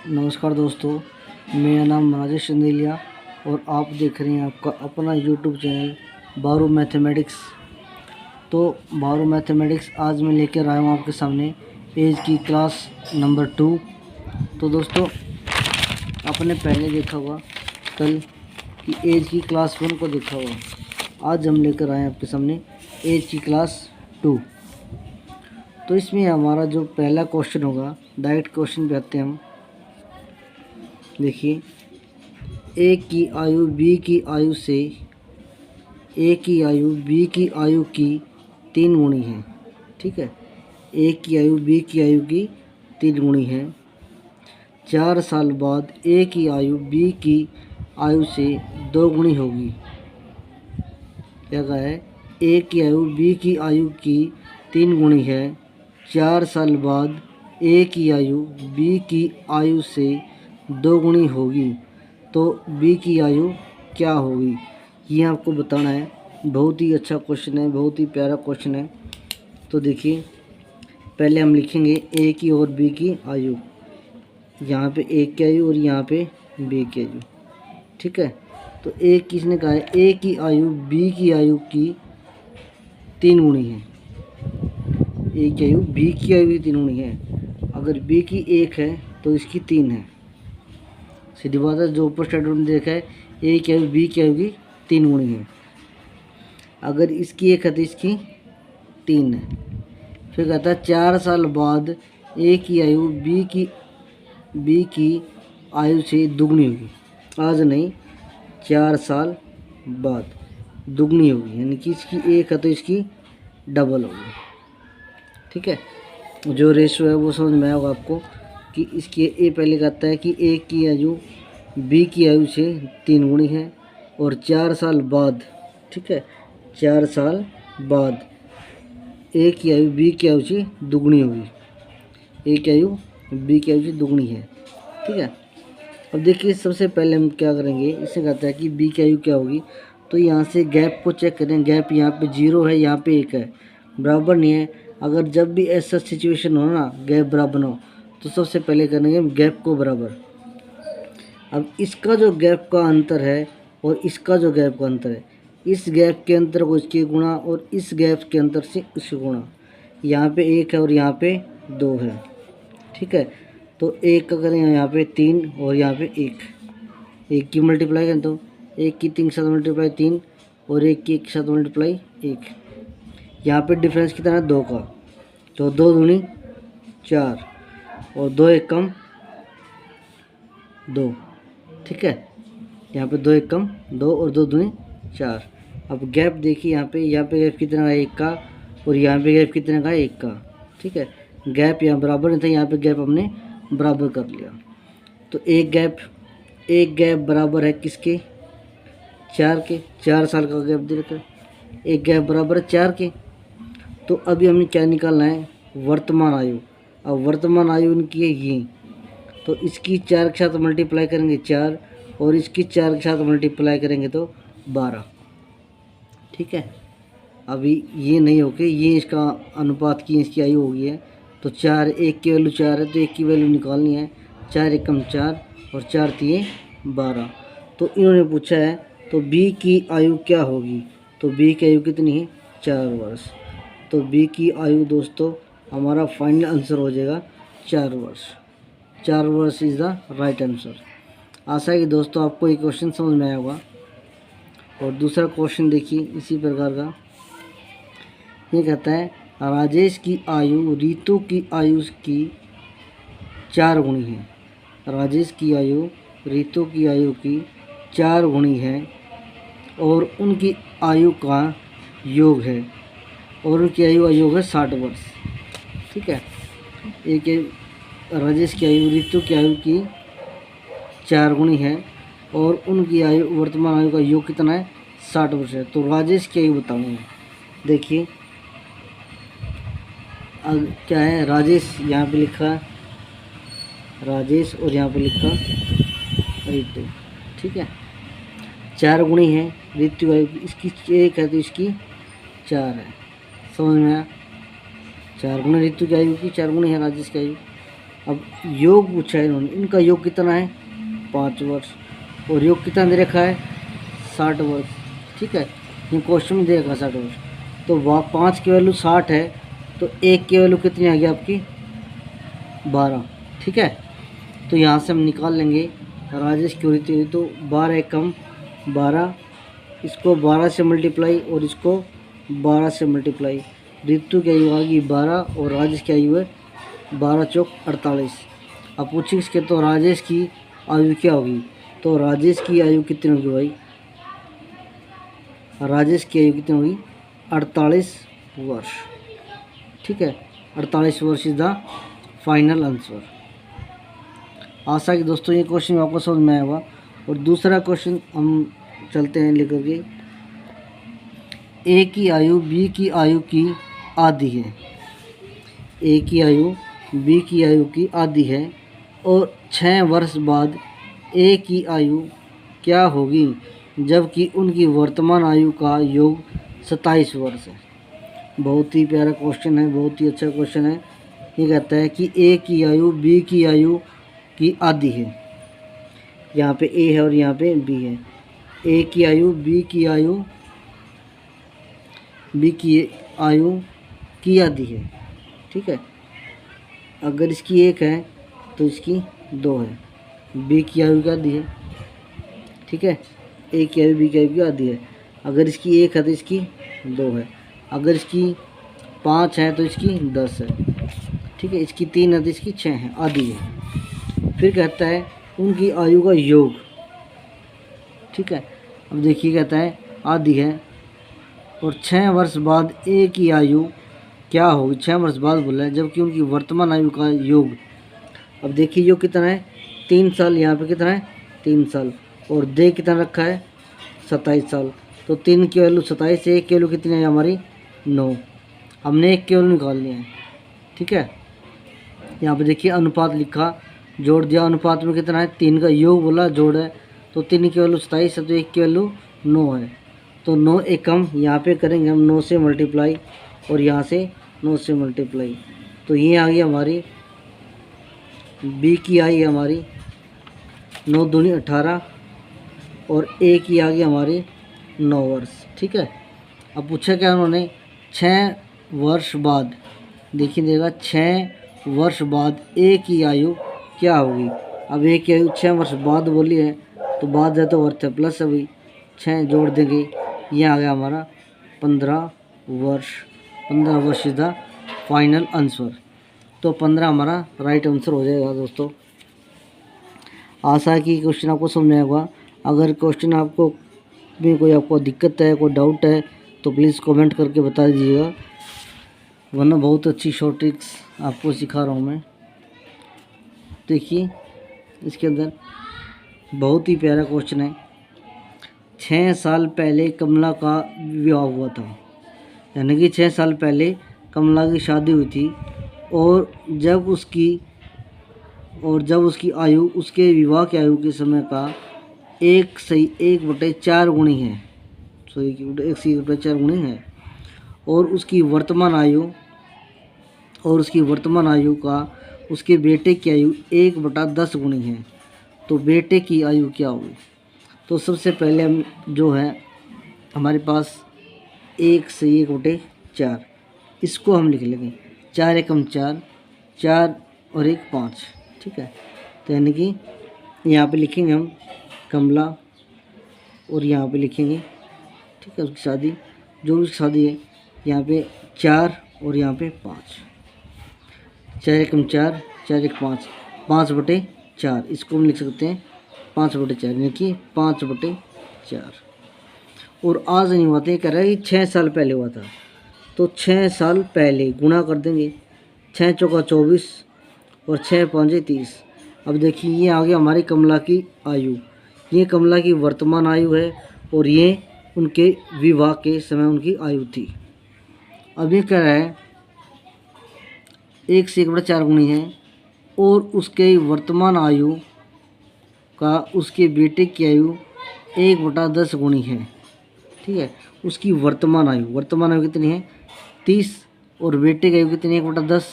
नमस्कार दोस्तों, मेरा नाम राजेश चंदेलिया और आप देख रहे हैं आपका अपना यूट्यूब चैनल बारू मैथमेटिक्स। तो बारू मैथमेटिक्स आज मैं लेकर आया हूँ आपके सामने एज की क्लास नंबर 2। तो दोस्तों, आपने पहले देखा हुआ कल कि एज की क्लास 1 को देखा हुआ। आज हम लेकर आए हैं आपके सामने एज की क्लास 2। तो इसमें हमारा जो पहला क्वेश्चन होगा, डायरेक्ट क्वेश्चन पे आते हैं हम। देखिए, ए की आयु बी की आयु से ए की आयु बी की आयु की 3 गुणी है। ठीक है, ए की आयु बी की आयु की 3 गुणी है। 4 साल बाद ए की आयु बी की आयु से 2 गुणी होगी। क्या कहा है? ए की आयु बी की आयु की 3 गुणी है। 4 साल बाद ए की आयु बी की आयु से 2 गुणी होगी, तो बी की आयु क्या होगी, ये आपको बताना है। बहुत ही अच्छा क्वेश्चन है, बहुत ही प्यारा क्वेश्चन है। तो देखिए, पहले हम लिखेंगे ए की और बी की आयु। यहाँ पे ए की आयु और यहाँ पे बी की आयु। ठीक है, तो ए किसने कहा है? ए की आयु बी की आयु की 3 गुणी है। ए की आयु बी की आयु की 3 गुणी है। अगर बी की 1 है तो इसकी 3 है। सीधी बात है, जो ऊपर स्टेटमेंट में देखा है, ए की आयु बी की आयु की 3 गुणी है। अगर इसकी 1 है तो इसकी 3 है। फिर कहता है 4 साल बाद ए की आयु बी की आयु से दुगनी होगी। आज नहीं, 4 साल बाद दुगनी होगी, यानी कि इसकी 1 है तो इसकी डबल होगी। ठीक है, जो रेशो है वो समझ में आएगा आपको कि इसकी ए पहले कहता है कि ए की आयु बी की आयु से 3 गुणी है और 4 साल बाद, ठीक है, 4 साल बाद ए की आयु बी की आयु से दुगनी होगी। ए की आयु बी की आयु से दुगनी है। ठीक है, अब देखिए, सबसे पहले हम क्या करेंगे, इससे कहता है कि बी की आयु क्या होगी। तो यहाँ से गैप को चेक करें। गैप यहाँ पे 0 है, यहाँ पे 1 है, बराबर नहीं है। अगर जब भी ऐसा सिचुएशन हो ना, गैप बराबर हो, तो सबसे पहले करेंगे गैप को बराबर। अब इसका जो गैप का अंतर है और इसका जो गैप का अंतर है, इस गैप के अंतर को इसके गुणा और इस गैप के अंतर से इसके गुणा। यहाँ पे 1 है और यहाँ पे 2 है। ठीक है, तो 1 का करें यहाँ पे 3 और यहाँ पे 1 की मल्टीप्लाई करें तो 1 की 3 के साथ मल्टीप्लाई 3 और 1 की 1 के साथ मल्टीप्लाई 1। यहाँ पे डिफरेंस कितना है? 2 का, तो 2 दूनी 4 और 2 1 कम 2। ठीक है, यहाँ पे 2 1 कम 2 और 2 दूनी 4। अब गैप देखिए, यहाँ पे गैप कितना है? 1 का, और यहाँ पे गैप कितने का है? 1 का। ठीक है, गैप यहाँ बराबर नहीं था, यहाँ पे गैप हमने बराबर कर लिया। तो एक गैप बराबर है किसके? 4 के। 4 साल का गैप दे रखा है, एक गैप बराबर है 4 के। तो अभी हमें क्या निकालना है? वर्तमान आयु। अब वर्तमान आयु इनकी है ये, तो इसकी 4 के साथ मल्टीप्लाई करेंगे 4 और इसकी 4 के साथ मल्टीप्लाई करेंगे तो 12। ठीक है, अभी ये नहीं हो के ये इसका अनुपात की इसकी आयु हो गई है। तो 4, 1 की वैल्यू 4 है तो 1 की वैल्यू निकालनी है। 4 1 कम 4 और 4 3 12। तो इन्होंने पूछा है तो बी की आयु क्या होगी? तो बी की आयु कितनी है? 4 वर्ष। तो बी की आयु दोस्तों हमारा फाइनल आंसर हो जाएगा 4 वर्ष। 4 वर्ष इज़ द राइट आंसर। आशा है कि दोस्तों आपको ये क्वेश्चन समझ में आया होगा। और दूसरा क्वेश्चन देखिए इसी प्रकार का। ये कहता है राजेश की आयु रीतु की आयु की 4 गुणी है। राजेश की आयु रीतु की आयु की 4 गुणी है और उनकी आयु का योग है, और उनकी आयु योग है 60 वर्ष। ठीक है, एक राजेश की आयु ऋतु की आयु की 4 गुणी है और उनकी आयु वर्तमान आयु का योग कितना है? 60 वर्ष है। तो राजेश की आयु बताऊँगा। देखिए, अब क्या है? राजेश यहाँ पे लिखा है राजेश और यहाँ पे लिखा ऋतु। ठीक है, 4 गुणी है ऋतु आयु, इसकी 1 है तो इसकी 4 है। समझ में आया? 4 गुणी ऋतु की आयु की 4 गुणी है राजेश की आयु। अब योग पूछा है इन्होंने, इनका योग कितना है 5 वर्ष, और योग कितना दे रखा है 60 वर्ष। ठीक है, ये क्वेश्चन में दे रखा है 60 वर्ष। तो वह 5 की वैल्यू 60 है, तो 1 की वैल्यू कितनी आ गई आपकी 12। ठीक है, तो यहाँ से हम निकाल लेंगे राजेश की हुई थी, तो 12 एकम 12, इसको 12 से मल्टीप्लाई और इसको 12 से मल्टीप्लाई। ऋतु की आयु आ गई 12 और राजेश की आयु है 12 चौक 48। अब पूछेंगे इसके तो राजेश की आयु क्या होगी, तो राजेश की आयु कितनी होगी भाई, राजेश की आयु कितनी होगी 48 वर्ष। ठीक है, 48 वर्ष इज द फाइनल आंसर। आशा कि दोस्तों ये क्वेश्चन आपको समझ में आया होगा। और दूसरा क्वेश्चन हम चलते हैं लेकर के। ए की आयु बी की आयु की आधी है, ए की आयु बी की आयु की आधी है, और 6 वर्ष बाद ए की आयु क्या होगी जबकि उनकी वर्तमान आयु का योग 27 वर्ष है। बहुत ही प्यारा क्वेश्चन है, बहुत ही अच्छा क्वेश्चन है। ये कहता है कि ए की आयु बी की आयु की आधी है, यहाँ पे ए है और यहाँ पे बी है। ए की आयु बी की आयु की आधी है। ठीक है, अगर इसकी 1 है तो इसकी 2 है, बी की आयु की आधी है। ठीक है, ए की आयु बी की आयु की आधी है। अगर इसकी 1 है तो इसकी 2 है, अगर इसकी 5 है तो इसकी 10 है। ठीक है, इसकी 3 है तो इसकी 6 है, आधी है। फिर कहता है उनकी आयु का योग। ठीक है, अब देखिए कहता है आधी है और 6 वर्ष बाद ए की आयु क्या होगी, 6 वर्ष बाद बोला है जबकि उनकी वर्तमान आयु का योग। अब देखिए योग कितना है 3 साल, यहाँ पे कितना है 3 साल, और दे कितना रखा है 27 साल। तो 3 की वैल्यू 27 है, 1 की वैल्यू कितनी है हमारी 9। हमने 1 की वैल्यू निकाल लिया है। ठीक है, यहाँ पे देखिए अनुपात लिखा, जोड़ दिया, अनुपात में कितना है 3 का योग बोला जोड़ है, तो 3 की वैल्यू 27 है, तो 1 की वैल्यू 9 है। तो 9 एकम यहाँ पे करेंगे हम 9 से मल्टीप्लाई और यहाँ से 9 से मल्टीप्लाई, तो ये आ गई हमारी बी की आई है हमारी 9 दूनी 18 और ए की आ गई हमारी 9 वर्ष। ठीक है, अब पूछा क्या उन्होंने 6 वर्ष बाद, देखिए देगा 6 वर्ष बाद ए की आयु क्या होगी। अब ए की आयु 6 वर्ष बाद बोली है, तो बाद है तो अर्थ है प्लस, अभी 6 जोड़ देंगे, ये आ गया हमारा 15 वर्ष। 15 वर्ष इज द फाइनल आंसर। तो 15 हमारा राइट आंसर हो जाएगा दोस्तों। आशा है कि क्वेश्चन आपको समझ में आएगा। अगर क्वेश्चन आपको में कोई आपको दिक्कत है, कोई डाउट है, तो प्लीज़ कमेंट करके बता दीजिएगा, वरना बहुत अच्छी शॉर्ट ट्रिक्स आपको सिखा रहा हूँ मैं। देखिए इसके अंदर बहुत ही प्यारा क्वेश्चन है। 6 साल पहले कमला का विवाह हुआ था, यानी कि 6 साल पहले कमला की शादी हुई थी, और जब उसकी आयु उसके विवाह की आयु के समय का 1/4 गुणी है, 1/4 गुणी है, और उसकी वर्तमान आयु का उसके बेटे की आयु 1/10 गुणी है, तो बेटे की आयु क्या होगी। तो सबसे पहले हम जो है हमारे पास 1/4, इसको हम लिख लेंगे 4 एकम 4, 4 और 1 5। ठीक है, तो यानी कि यहाँ पे लिखेंगे हम कमला, और यहाँ पे लिखेंगे ठीक है उसकी शादी, जो उसकी शादी है, यहाँ पे 4 और यहाँ पे 5, 4 एकम 4, 4 1 5, 5/4, इसको हम लिख सकते हैं 5/4, यानी कि 5/4। और आज नहीं हुआ था, ये कह रहा है कि 6 साल पहले हुआ था, तो 6 साल पहले गुणा कर देंगे, 6 चौका 24 और 6 5 30। अब देखिए ये आ गया हमारी कमला की आयु, ये कमला की वर्तमान आयु है, और ये उनके विवाह के समय उनकी आयु थी। अब ये कह रहा है 1/4 गुणी है, और उसके वर्तमान आयु का उसके बेटे की आयु 1/10 गुणी है। ठीक है, उसकी वर्तमान आयु कितनी है 30, और बेटे की आयु कितनी है 1/10।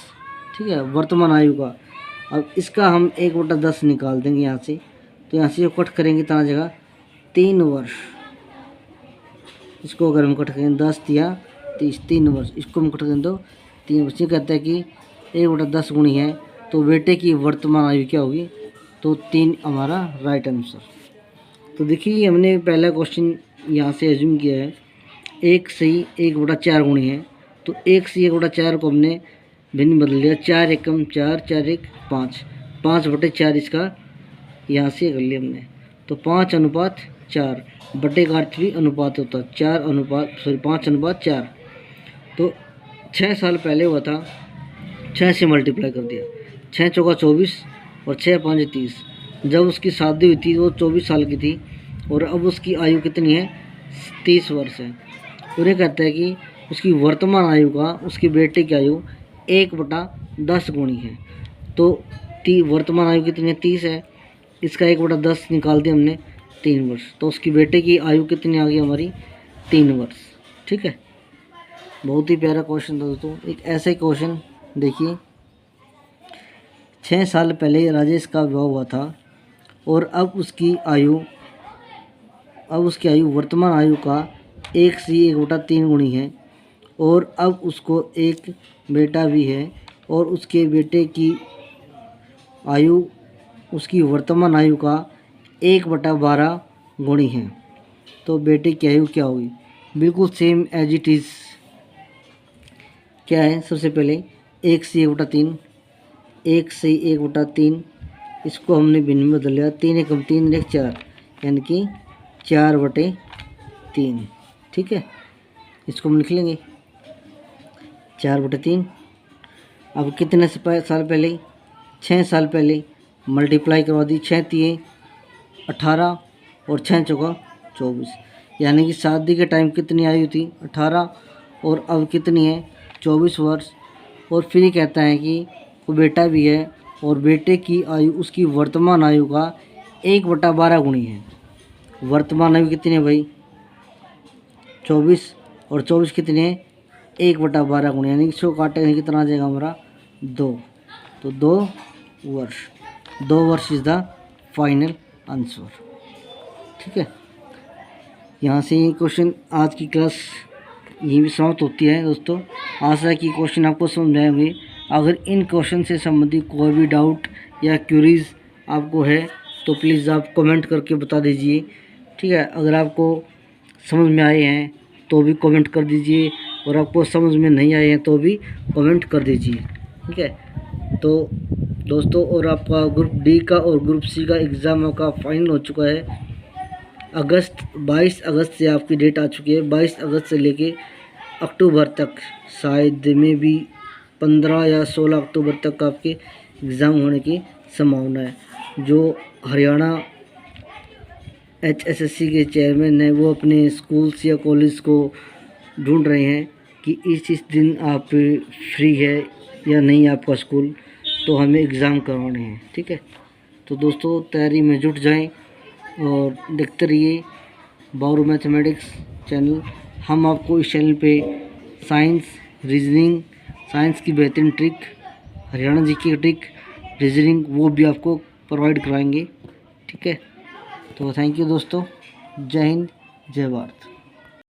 ठीक है, वर्तमान आयु का। अब इसका हम 1/10 निकाल देंगे यहाँ से। तो यहाँ से जो कट करेंगे तना जगह 3 वर्ष, इसको अगर हम कट करें 10 या 30, 3 वर्ष, इसको हम कट करें तो 3 वर्ष। ये कहता है कि 1/10 गुणी है तो बेटे की वर्तमान आयु क्या होगी, तो 3 हमारा राइट आंसर। तो देखिए हमने पहला क्वेश्चन यहाँ से एज्यूम किया है 1 से 1/4 गुणी है, तो 1 से 1/4 को हमने भिन्न बदल लिया, 4 एकम 4, 4 एक 5, 5/4 इसका यहाँ से कर लिया हमने। तो 5:4 बटे का अर्थ भी अनुपात होता है, 5:4। तो 6 साल पहले हुआ था, 6 से मल्टीप्लाई कर दिया, 6 चौका 24 और 6 5 30। जब उसकी शादी हुई थी वो 24 साल की थी और अब उसकी आयु कितनी है, 30 वर्ष है। तो ये कहता है कि उसकी वर्तमान आयु का उसके बेटे की आयु 1/10 गुणी है। तो वर्तमान आयु कितनी है, 30 है, इसका 1/10 निकाल दिया हमने, 3 वर्ष। तो उसकी बेटे की आयु कितनी आ गई हमारी, 3 वर्ष। ठीक है, बहुत ही प्यारा क्वेश्चन था दोस्तों। एक ऐसा ही क्वेश्चन देखिए, 6 साल पहले राजेश का विवाह हुआ था और अब उसकी आयु वर्तमान आयु का 1 से 1/3 गुणी है और अब उसको एक बेटा भी है और उसके बेटे की आयु उसकी वर्तमान आयु का 1/12 गुणी है। तो बेटे की आयु क्या होगी, बिल्कुल सेम एज इट इज़। क्या है, सबसे पहले 1 से 1/3, 1 से 1/3 इसको हमने भिन्न में बदल लिया, 3 एकम 3 एक 4, यानी कि 4/3। ठीक है, इसको हम लिख लेंगे 4/3। अब कितने साल पहले, 6 साल पहले मल्टीप्लाई करवा दी, 6 3 18 और 6 चौका 24, यानी कि शादी के टाइम कितनी आयु थी, 18 और अब कितनी है, 24 वर्ष। और फिर ये कहता है कि वो बेटा भी है और बेटे की आयु उसकी वर्तमान आयु का 1/12 गुणी है। वर्तमान आयु कितनी है भाई, 24, और 24 कितने हैं, 1/12 गुणी, यानी कि 100 काटेंगे कितना आ जाएगा हमारा, 2। तो 2 वर्ष, 2 वर्ष इज़ द फाइनल आंसर। ठीक है, यहाँ से ये क्वेश्चन आज की क्लास यहीं भी समाप्त होती है दोस्तों। आशा है कि क्वेश्चन आपको समझ आए होंगे। अगर इन क्वेश्चन से संबंधित कोई भी डाउट या क्यूरीज आपको है तो प्लीज़ आप कमेंट करके बता दीजिए। ठीक है, अगर आपको समझ में आए हैं तो भी कमेंट कर दीजिए और आपको समझ में नहीं आए हैं तो भी कमेंट कर दीजिए। ठीक है, तो दोस्तों, और आपका ग्रुप डी का और ग्रुप सी का एग्ज़ाम का फाइनल हो चुका है। 22 अगस्त से आपकी डेट आ चुकी है। 22 अगस्त से लेके अक्टूबर तक, शायद में भी 15 या 16 अक्टूबर तक आपके एग्ज़ाम होने की संभावना है। जो हरियाणा HSSC के चेयरमैन हैं वो अपने स्कूल्स या कॉलेज को ढूंढ रहे हैं कि इस दिन आप फ्री है या नहीं आपका स्कूल, तो हमें एग्ज़ाम करवाने हैं। ठीक है, तो दोस्तों तैयारी में जुट जाएं और देखते रहिए बारो मैथमेटिक्स चैनल। हम आपको इस चैनल पे साइंस, रीजनिंग, साइंस की बेहतरीन ट्रिक, हरियाणा जीके की ट्रिक, रीजनिंग वो भी आपको प्रोवाइड कराएंगे। ठीक है, तो थैंक यू दोस्तों, जय हिंद, जय भारत।